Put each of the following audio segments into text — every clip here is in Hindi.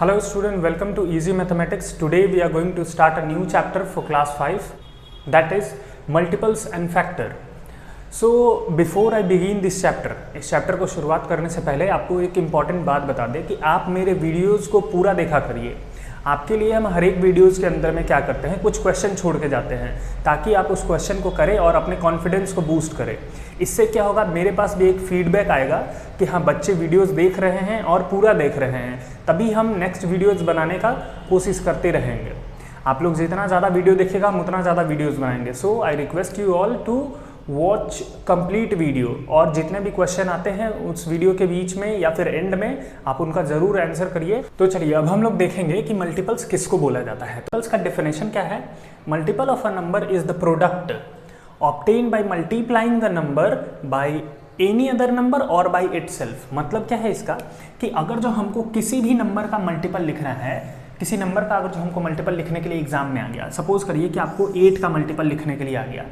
Hello student, welcome to Easy Mathematics. Today we are going to start a new chapter for class 5, that is multiples and factor. So before I begin this chapter, इस चैप्टर को शुरुआत करने से पहले आपको एक इम्पॉर्टेंट बात बता दें कि आप मेरे वीडियोज़ को पूरा देखा करिए। आपके लिए हम हर एक वीडियोज़ के अंदर में क्या करते हैं, कुछ क्वेश्चन छोड़ के जाते हैं ताकि आप उस क्वेश्चन को करें और अपने कॉन्फिडेंस को बूस्ट करें। इससे क्या होगा, मेरे पास भी एक फीडबैक आएगा कि हाँ बच्चे वीडियोज़ देख रहे हैं और पूरा देख रहे हैं, तभी हम नेक्स्ट वीडियोज़ बनाने का कोशिश करते रहेंगे। आप लोग जितना ज़्यादा वीडियो देखिएगा हम उतना ज़्यादा वीडियोज़ बनाएंगे। So I request you all to watch complete video, और जितने भी क्वेश्चन आते हैं उस वीडियो के बीच में या फिर एंड में आप उनका जरूर आंसर करिए। तो चलिए अब हम लोग देखेंगे कि मल्टीपल्स किसको बोला जाता है। मल्टीपल्स का डेफिनेशन क्या है? Multiple of a number is the product obtained by multiplying the number by any other number और बाय इटसेल्फ। मतलब क्या है इसका कि अगर जो हमको किसी भी नंबर का मल्टीपल लिखना है, किसी नंबर का अगर जो हमको मल्टीपल लिखने के लिए एग्जाम में आ गया, सपोज करिए कि आपको 8 का मल्टीपल लिखने के लिए आ गया,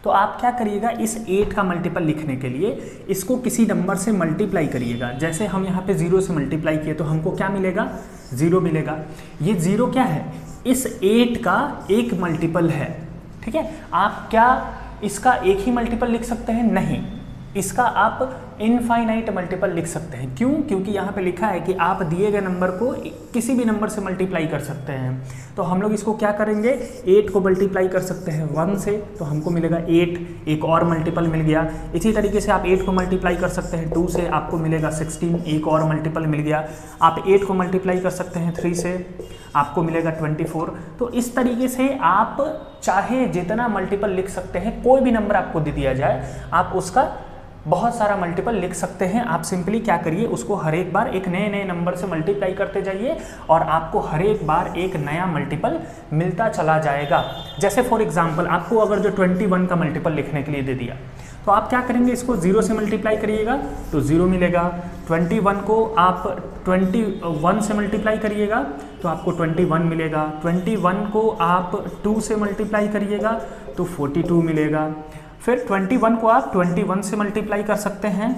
तो आप क्या करिएगा, इस 8 का मल्टीपल लिखने के लिए इसको किसी नंबर से मल्टीप्लाई करिएगा। जैसे हम यहाँ पे 0 से मल्टीप्लाई किए तो हमको क्या मिलेगा, 0 मिलेगा। ये 0 क्या है, इस 8 का एक मल्टीपल है। ठीक है, आप क्या इसका एक ही मल्टीपल लिख सकते हैं? नहीं, इसका आप इनफाइनाइट मल्टीपल लिख सकते हैं। क्यों? क्योंकि यहाँ पे लिखा है कि आप दिए गए नंबर को किसी भी नंबर से मल्टीप्लाई कर सकते हैं। तो हम लोग इसको क्या करेंगे, 8 को मल्टीप्लाई कर सकते हैं 1 से, तो हमको मिलेगा 8, एक और मल्टीपल मिल गया। इसी तरीके से आप 8 को मल्टीप्लाई कर सकते हैं 2 से, आपको मिलेगा 16, एक और मल्टीपल मिल गया। आप 8 को मल्टीप्लाई कर सकते हैं 3 से, आपको मिलेगा 24। तो इस तरीके से आप चाहे जितना मल्टीपल लिख सकते हैं, कोई भी नंबर आपको दे दिया जाए आप उसका बहुत सारा मल्टीपल लिख सकते हैं। आप सिंपली क्या करिए, उसको हर एक बार एक नए नए नंबर से मल्टीप्लाई करते जाइए और आपको हर एक बार एक नया मल्टीपल मिलता चला जाएगा। जैसे फॉर एग्जांपल आपको अगर जो 21 का मल्टीपल लिखने के लिए दे दिया, तो आप क्या करेंगे, इसको 0 से मल्टीप्लाई करिएगा तो 0 मिलेगा। 21 को आप 21 से मल्टीप्लाई करिएगा तो आपको 21 मिलेगा। 21 को आप 2 से मल्टीप्लाई करिएगा तो 42 मिलेगा। फिर 21 को आप 21 से मल्टीप्लाई कर सकते हैं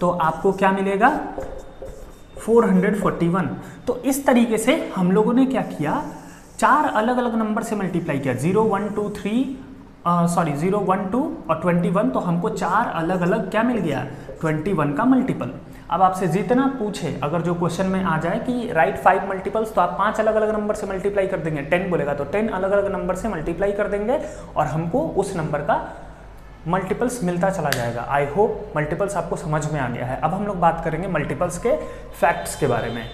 तो आपको क्या मिलेगा, 441। तो इस तरीके से हम लोगों ने क्या किया, 4 अलग अलग नंबर से मल्टीप्लाई किया, 0 1 2 और 21। तो हमको 4 अलग अलग क्या मिल गया, 21 का मल्टीपल। अब आपसे जितना पूछे, अगर जो क्वेश्चन में आ जाए कि राइट 5 मल्टीपल्स, तो आप 5 अलग अलग नंबर से मल्टीप्लाई कर देंगे। 10 बोलेगा तो 10 अलग अलग नंबर से मल्टीप्लाई कर देंगे और हमको उस नंबर का मल्टीपल्स मिलता चला जाएगा। आई होप मल्टीपल्स आपको समझ में आ गया है। अब हम लोग बात करेंगे मल्टीपल्स के फैक्ट्स के बारे में।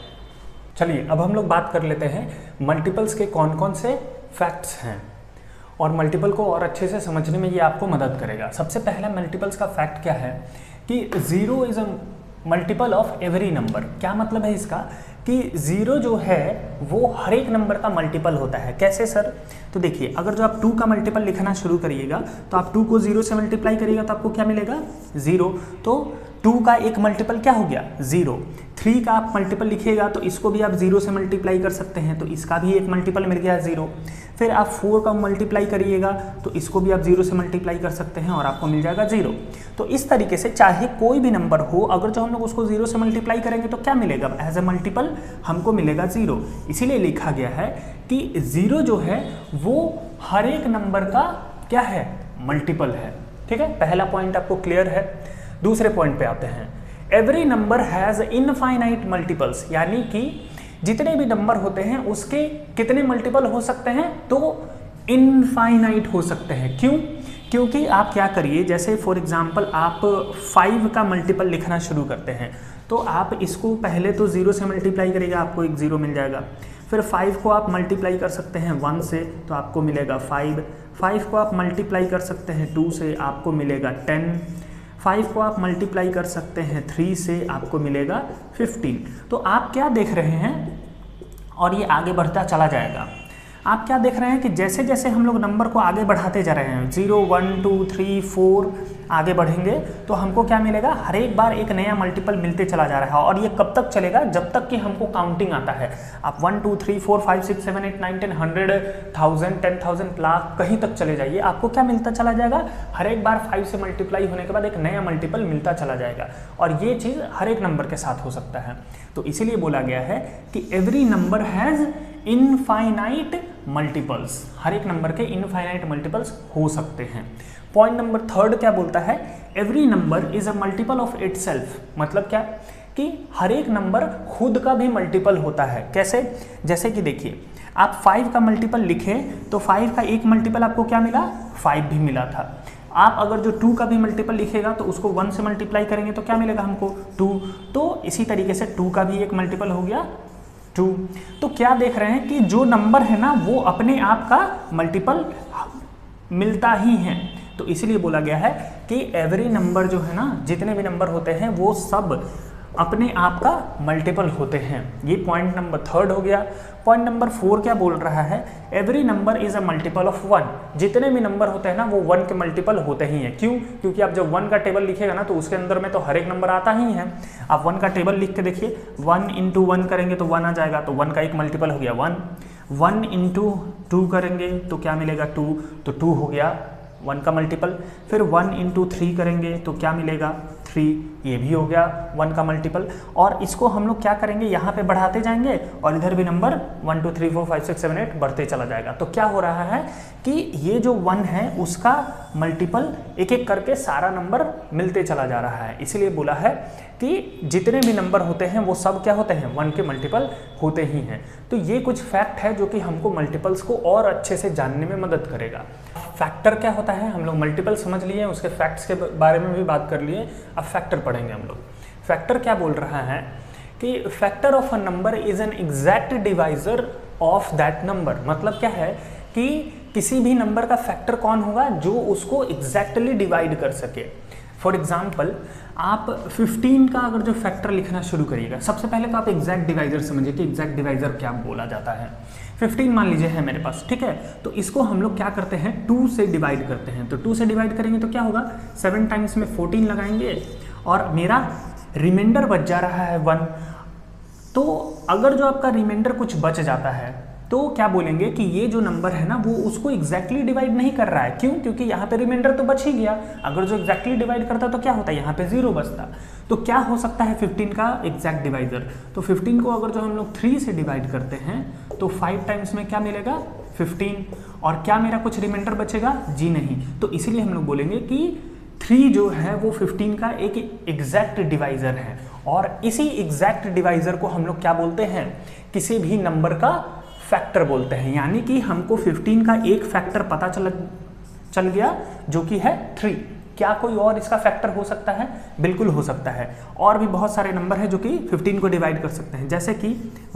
चलिए अब हम लोग बात कर लेते हैं मल्टीपल्स के कौन कौन से फैक्ट्स हैं और मल्टीपल को और अच्छे से समझने में ये आपको मदद करेगा। सबसे पहला मल्टीपल्स का फैक्ट क्या है कि 0 is a multiple of every number. क्या मतलब है इसका कि 0 जो है वो हर एक नंबर का मल्टीपल होता है। कैसे सर? तो देखिए, अगर जो आप 2 का मल्टीपल लिखना शुरू करिएगा तो आप 2 को 0 से मल्टीप्लाई करिएगा तो आपको क्या मिलेगा, 0। तो 2 का एक मल्टीपल क्या हो गया, 0। 3 का आप मल्टीपल लिखिएगा तो इसको भी आप 0 से मल्टीप्लाई कर सकते हैं, तो इसका भी एक मल्टीपल मिल गया 0। फिर आप 4 का मल्टीप्लाई करिएगा तो इसको भी आप 0 से मल्टीप्लाई कर सकते हैं और आपको मिल जाएगा 0। तो इस तरीके से चाहे कोई भी नंबर हो, अगर जो हम लोग उसको 0 से मल्टीप्लाई करेंगे तो क्या मिलेगा, एज ए मल्टीपल हमको मिलेगा 0। इसीलिए लिखा गया है कि 0 जो है वो हर एक नंबर का क्या है, मल्टीपल है। ठीक है, पहला पॉइंट आपको क्लियर है। दूसरे पॉइंट पे आते हैं, every number has infinite multiples, यानी कि जितने भी नंबर होते हैं उसके कितने मल्टीपल हो सकते हैं, तो इनफाइनाइट हो सकते हैं। क्यों? क्योंकि आप क्या करिए, जैसे फॉर एग्जांपल आप 5 का मल्टीपल लिखना शुरू करते हैं तो आप इसको पहले तो 0 से मल्टीप्लाई करिएगा, आपको एक 0 मिल जाएगा। फिर 5 को आप मल्टीप्लाई कर सकते हैं 1 से तो आपको मिलेगा 5। 5 को आप मल्टीप्लाई कर सकते हैं 2 से, आपको मिलेगा 10। 5 को आप मल्टीप्लाई कर सकते हैं 3 से, आपको मिलेगा 15। तो आप क्या देख रहे हैं, और ये आगे बढ़ता चला जाएगा। आप क्या देख रहे हैं कि जैसे जैसे हम लोग नंबर को आगे बढ़ाते जा रहे हैं 0 1 2 3 4 आगे बढ़ेंगे तो हमको क्या मिलेगा, हर एक बार एक नया मल्टीपल मिलते चला जा रहा है। और ये कब तक चलेगा, जब तक कि हमको काउंटिंग आता है। आप 1 2 3 4 5 6 7 8 9 10 100 1000 10,000 लाख कहीं तक चले जाइए, आपको क्या मिलता चला जाएगा, हर एक बार 5 से मल्टीप्लाई होने के बाद एक नया मल्टीपल मिलता चला जाएगा। और ये चीज़ हर एक नंबर के साथ हो सकता है। तो इसीलिए बोला गया है कि every number has infinite multiples, हर एक नंबर के इनफाइनाइट मल्टीपल्स हो सकते हैं। पॉइंट नंबर 3 क्या बोलता है, every number is a multiple of itself. मतलब क्या कि हर एक नंबर खुद का भी मल्टीपल होता है। कैसे, जैसे कि देखिए आप 5 का मल्टीपल लिखें तो 5 का एक मल्टीपल आपको क्या मिला, 5 भी मिला था। आप अगर जो 2 का भी मल्टीपल लिखेगा तो उसको 1 से मल्टीप्लाई करेंगे तो क्या मिलेगा हमको, 2। तो इसी तरीके से 2 का भी एक मल्टीपल हो गया 2। तो क्या देख रहे हैं कि जो नंबर है ना वो अपने आप का मल्टीपल मिलता ही है। तो इसलिए बोला गया है कि एवरी नंबर जो है ना, जितने भी नंबर होते हैं वो सब अपने आप का मल्टीपल होते हैं। ये पॉइंट नंबर 3 हो गया। पॉइंट नंबर 4 क्या बोल रहा है, every number is a multiple of 1। जितने भी नंबर होते हैं ना वो 1 के मल्टीपल होते ही हैं। क्यों, क्योंकि आप जब 1 का टेबल लिखेगा ना तो उसके अंदर में तो हर एक नंबर आता ही है। आप 1 का टेबल लिख के देखिए, 1 × 1 करेंगे तो 1 आ जाएगा, तो 1 का एक मल्टीपल हो गया 1। 1 × 2 करेंगे तो क्या मिलेगा 2, तो 2 हो गया 1 का मल्टीपल। फिर 1 × 3 करेंगे तो क्या मिलेगा 3, ये भी हो गया 1 का मल्टीपल। और इसको हम लोग क्या करेंगे, यहाँ पे बढ़ाते जाएंगे और इधर भी नंबर 1 2 3 4 5 6 7 8 बढ़ते चला जाएगा। तो क्या हो रहा है कि ये जो 1 है उसका मल्टीपल एक एक करके सारा नंबर मिलते चला जा रहा है। इसीलिए बोला है कि जितने भी नंबर होते हैं वो सब क्या होते हैं, 1 के मल्टीपल होते ही हैं। तो ये कुछ फैक्ट है जो कि हमको मल्टीपल्स को और अच्छे से जानने में मदद करेगा। फैक्टर क्या होता है, हम लोग मल्टीपल समझ लिए, उसके फैक्ट्स के बारे में भी बात कर लिए, अब फैक्टर पढ़ेंगे हम लोग। फैक्टर क्या बोल रहा है कि factor of a number is an exact divisor of that number. मतलब क्या है कि किसी भी नंबर का फैक्टर कौन होगा, जो उसको एग्जैक्टली डिवाइड कर सके। फॉर एग्जाम्पल आप 15 का अगर जो फैक्टर लिखना शुरू करिएगा, सबसे पहले तो आप एग्जैक्ट डिवाइजर समझिए कि एग्जैक्ट डिवाइजर क्या बोला जाता है। 15 मान लीजिए है मेरे पास, ठीक है, तो इसको हम लोग क्या करते हैं 2 से डिवाइड करते हैं। तो 2 से डिवाइड करेंगे तो क्या होगा, 7 टाइम्स में 14 लगाएंगे और मेरा रिमाइंडर बच जा रहा है 1। तो अगर जो आपका रिमाइंडर कुछ बच जाता है तो क्या बोलेंगे कि ये जो नंबर है ना वो उसको एग्जैक्टली डिवाइड नहीं कर रहा है। क्यों, क्योंकि यहाँ पे रिमाइंडर तो बच ही गया। अगर जो एग्जैक्टली डिवाइड करता तो क्या होता है, यहाँ पे 0 बचता। तो क्या हो सकता है 15 का एग्जैक्ट डिवाइजर, तो 15 को अगर जो हम लोग 3 से डिवाइड करते हैं तो 5 टाइम्स में क्या मिलेगा 15। और क्या मेरा कुछ रिमाइंडर बचेगा, जी नहीं। तो इसीलिए हम लोग बोलेंगे कि 3 जो है वो 15 का एक एग्जैक्ट डिवाइजर है। और इसी एग्जैक्ट डिवाइजर को हम लोग क्या बोलते हैं, किसी भी नंबर का फैक्टर बोलते हैं। यानी कि हमको 15 का एक फैक्टर पता चल गया जो कि है 3। क्या कोई और इसका फैक्टर हो सकता है, बिल्कुल हो सकता है। और भी बहुत सारे नंबर हैं जो कि 15 को डिवाइड कर सकते हैं, जैसे कि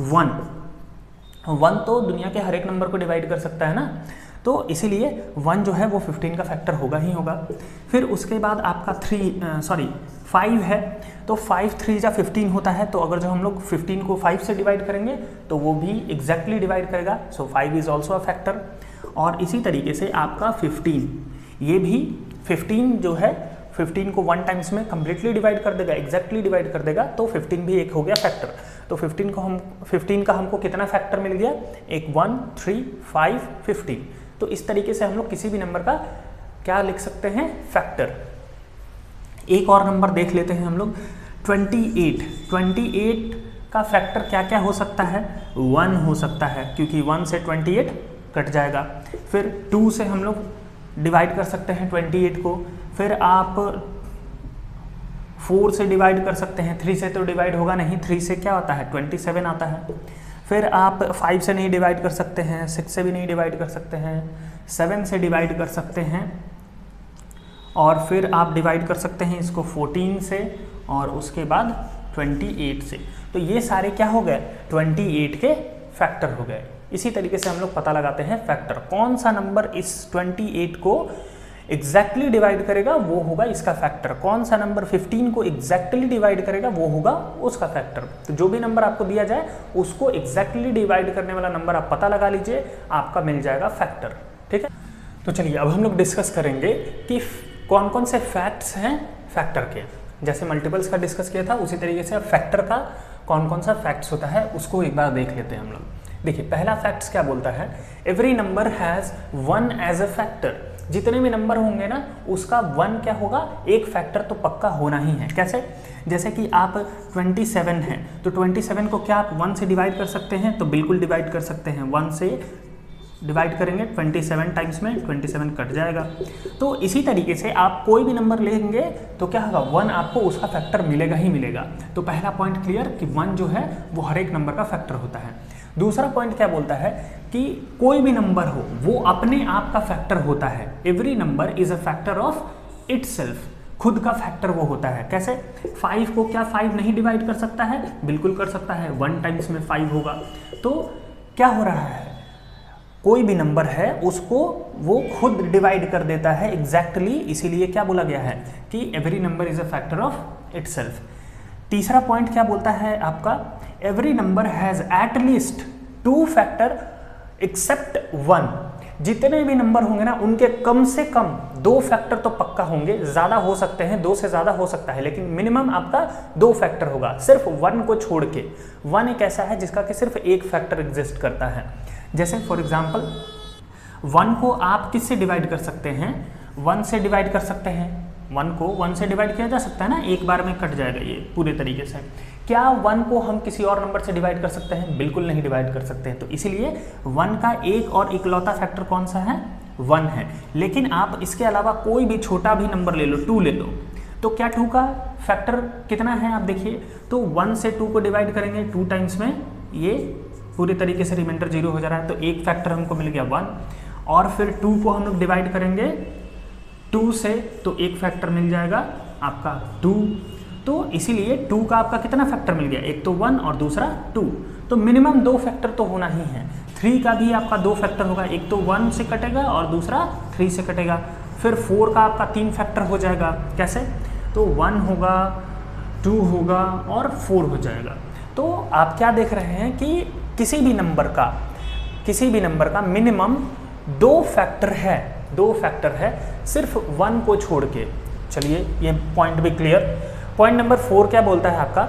1 तो दुनिया के हर एक नंबर को डिवाइड कर सकता है ना, तो इसीलिए 1 जो है वो 15 का फैक्टर होगा ही होगा। फिर उसके बाद आपका 5 है, तो 5 3 जा 15 होता है। तो अगर जो हम लोग 15 को 5 से डिवाइड करेंगे तो वो भी एग्जैक्टली डिवाइड करेगा। सो 5 इज ऑल्सो अ फैक्टर। और इसी तरीके से आपका 15, ये भी 15 जो है 15 को 1 टाइम्स में कम्प्लीटली डिवाइड कर देगा, एग्जैक्टली डिवाइड कर देगा, तो 15 भी एक हो गया फैक्टर। तो 15 का हमको कितना फैक्टर मिल गया, एक 1 3 5 15। तो इस तरीके से हम लोग किसी भी नंबर का क्या लिख सकते हैं, फैक्टर। एक और नंबर देख लेते हैं हम लोग, 28 का फैक्टर क्या क्या हो सकता है, 1 हो सकता है क्योंकि 1 से 28 कट जाएगा। फिर 2 से हम लोग डिवाइड कर सकते हैं 28 को। फिर आप 4 से डिवाइड कर सकते हैं, 3 से तो डिवाइड होगा नहीं, 3 से क्या आता है 27 आता है। फिर आप 5 से नहीं डिवाइड कर सकते हैं, 6 से भी नहीं डिवाइड कर सकते हैं, 7 से डिवाइड कर सकते हैं, और फिर आप डिवाइड कर सकते हैं इसको 14 से, और उसके बाद 28 से। तो ये सारे क्या हो गए, 28 के फैक्टर हो गए। इसी तरीके से हम लोग पता लगाते हैं फैक्टर, कौन सा नंबर इस 28 को एग्जैक्टली डिवाइड करेगा वो होगा इसका फैक्टर। कौन सा नंबर 15 को एग्जैक्टली डिवाइड करेगा वो होगा उसका फैक्टर। तो जो भी नंबर आपको दिया जाए उसको एग्जैक्टली डिवाइड करने वाला नंबर आप पता लगा लीजिए, आपका मिल जाएगा फैक्टर। ठीक है, तो चलिए अब हम लोग डिस्कस करेंगे कि कौन कौन से फैक्ट्स हैं फैक्टर के। जैसे मल्टीपल्स का डिस्कस किया था उसी तरीके से अब फैक्टर का कौन कौन सा फैक्ट्स होता है उसको एक बार देख लेते हैं हम लोग। देखिए पहला फैक्ट्स क्या बोलता है, every number has one as a factor. जितने भी नंबर होंगे ना उसका वन क्या होगा, एक फैक्टर तो पक्का होना ही है। कैसे, जैसे कि आप 27 हैं तो 27 को क्या आप 1 से डिवाइड कर सकते हैं, तो बिल्कुल डिवाइड कर सकते हैं। 1 से डिवाइड करेंगे 27 टाइम्स में 27 कट जाएगा। तो इसी तरीके से आप कोई भी नंबर लेंगे तो क्या होगा, 1 आपको उसका फैक्टर मिलेगा ही मिलेगा। तो पहला पॉइंट क्लियर कि 1 जो है वो हर एक नंबर का फैक्टर होता है। दूसरा पॉइंट क्या बोलता है कि कोई भी नंबर हो वो अपने आप का फैक्टर होता है। Every number is a factor of itself, खुद का फैक्टर वो होता है। कैसे, 5 को क्या 5 नहीं डिवाइड कर सकता है, बिल्कुल कर सकता है। 1 टाइम्स में 5 होगा। तो क्या हो रहा है, कोई भी नंबर है उसको वो खुद डिवाइड कर देता है एग्जैक्टली, इसीलिए क्या बोला गया है कि every number is a factor of itself. तीसरा पॉइंट क्या बोलता है आपका, every number has at least 2 factor except 1। जितने भी नंबर होंगे ना उनके कम से कम 2 फैक्टर तो पक्का होंगे। ज़्यादा हो सकते हैं, 2 से ज़्यादा हो सकता है, लेकिन मिनिमम आपका 2 फैक्टर होगा, सिर्फ 1 को छोड़ के। 1 एक ऐसा है जिसका कि सिर्फ एक फैक्टर एग्जिस्ट करता है। जैसे फॉर एग्जाम्पल 1 को आप किससे डिवाइड कर सकते हैं, 1 से डिवाइड कर सकते हैं। 1 को 1 से डिवाइड किया जा सकता है ना, एक बार में कट जाएगा ये पूरे तरीके से। क्या 1 को हम किसी और नंबर से डिवाइड कर सकते हैं, बिल्कुल नहीं डिवाइड कर सकते हैं। तो इसीलिए 1 का एक और इकलौता फैक्टर कौन सा है, 1 है। लेकिन आप इसके अलावा कोई भी छोटा भी नंबर ले लो, 2 ले लो, तो क्या 2 का फैक्टर कितना है आप देखिए। तो 1 से 2 को डिवाइड करेंगे 2 टाइम्स में, ये पूरे तरीके से रिमाइंडर 0 हो जा रहा है, तो एक फैक्टर हमको मिल गया 1। और फिर 2 को हम लोग डिवाइड करेंगे 2 से, तो एक फैक्टर मिल जाएगा आपका 2। तो इसीलिए 2 का आपका कितना फैक्टर मिल गया, एक तो 1 और दूसरा 2। तो मिनिमम 2 फैक्टर तो होना ही है। 3 का भी आपका 2 फैक्टर होगा, एक तो 1 से कटेगा और दूसरा 3 से कटेगा। फिर 4 का आपका 3 फैक्टर हो जाएगा। कैसे, तो 1 होगा, 2 होगा और 4 हो जाएगा। तो आप क्या देख रहे हैं कि किसी भी नंबर का मिनिमम 2 फैक्टर है, 2 फैक्टर है, सिर्फ 1 को छोड़ के। चलिए ये पॉइंट भी क्लियर। पॉइंट नंबर 4 क्या बोलता है आपका,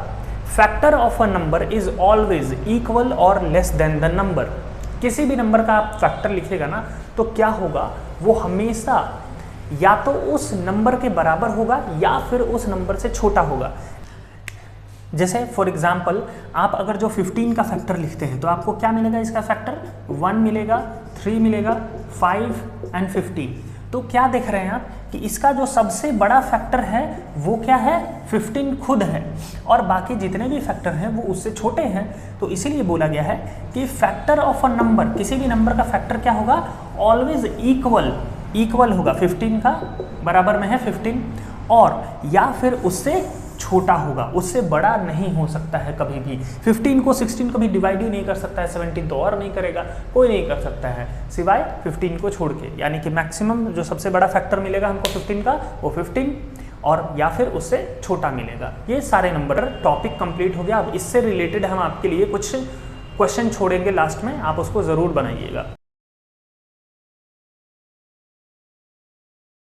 factor of a number is always equal और लेस देन द नंबर। किसी भी नंबर का आप फैक्टर लिखेगा ना तो क्या होगा, वो हमेशा या तो उस नंबर के बराबर होगा या फिर उस नंबर से छोटा होगा। जैसे फॉर एग्जाम्पल आप अगर जो 15 का फैक्टर लिखते हैं तो आपको क्या मिलेगा, इसका फैक्टर 1 मिलेगा, 3 मिलेगा, 5 एंड 15। तो क्या देख रहे हैं आप कि इसका जो सबसे बड़ा फैक्टर है वो क्या है, 15 खुद है, और बाकी जितने भी फैक्टर हैं वो उससे छोटे हैं। तो इसीलिए बोला गया है कि फैक्टर ऑफ अ नंबर, किसी भी नंबर का फैक्टर क्या होगा, ऑलवेज इक्वल होगा, 15 का बराबर में है 15, और या फिर उससे छोटा होगा, उससे बड़ा नहीं हो सकता है कभी भी। 15 को 16 कभी डिवाइड ही नहीं कर सकता है, 17 तो और नहीं करेगा, कोई नहीं कर सकता है सिवाय 15 को छोड़ के। यानी कि मैक्सिमम जो सबसे बड़ा फैक्टर मिलेगा हमको 15 का, वो 15 और या फिर उससे छोटा मिलेगा। ये सारे नंबर टॉपिक कंप्लीट हो गया। अब इससे रिलेटेड हम आपके लिए कुछ क्वेश्चन छोड़ेंगे लास्ट में, आप उसको ज़रूर बनाइएगा।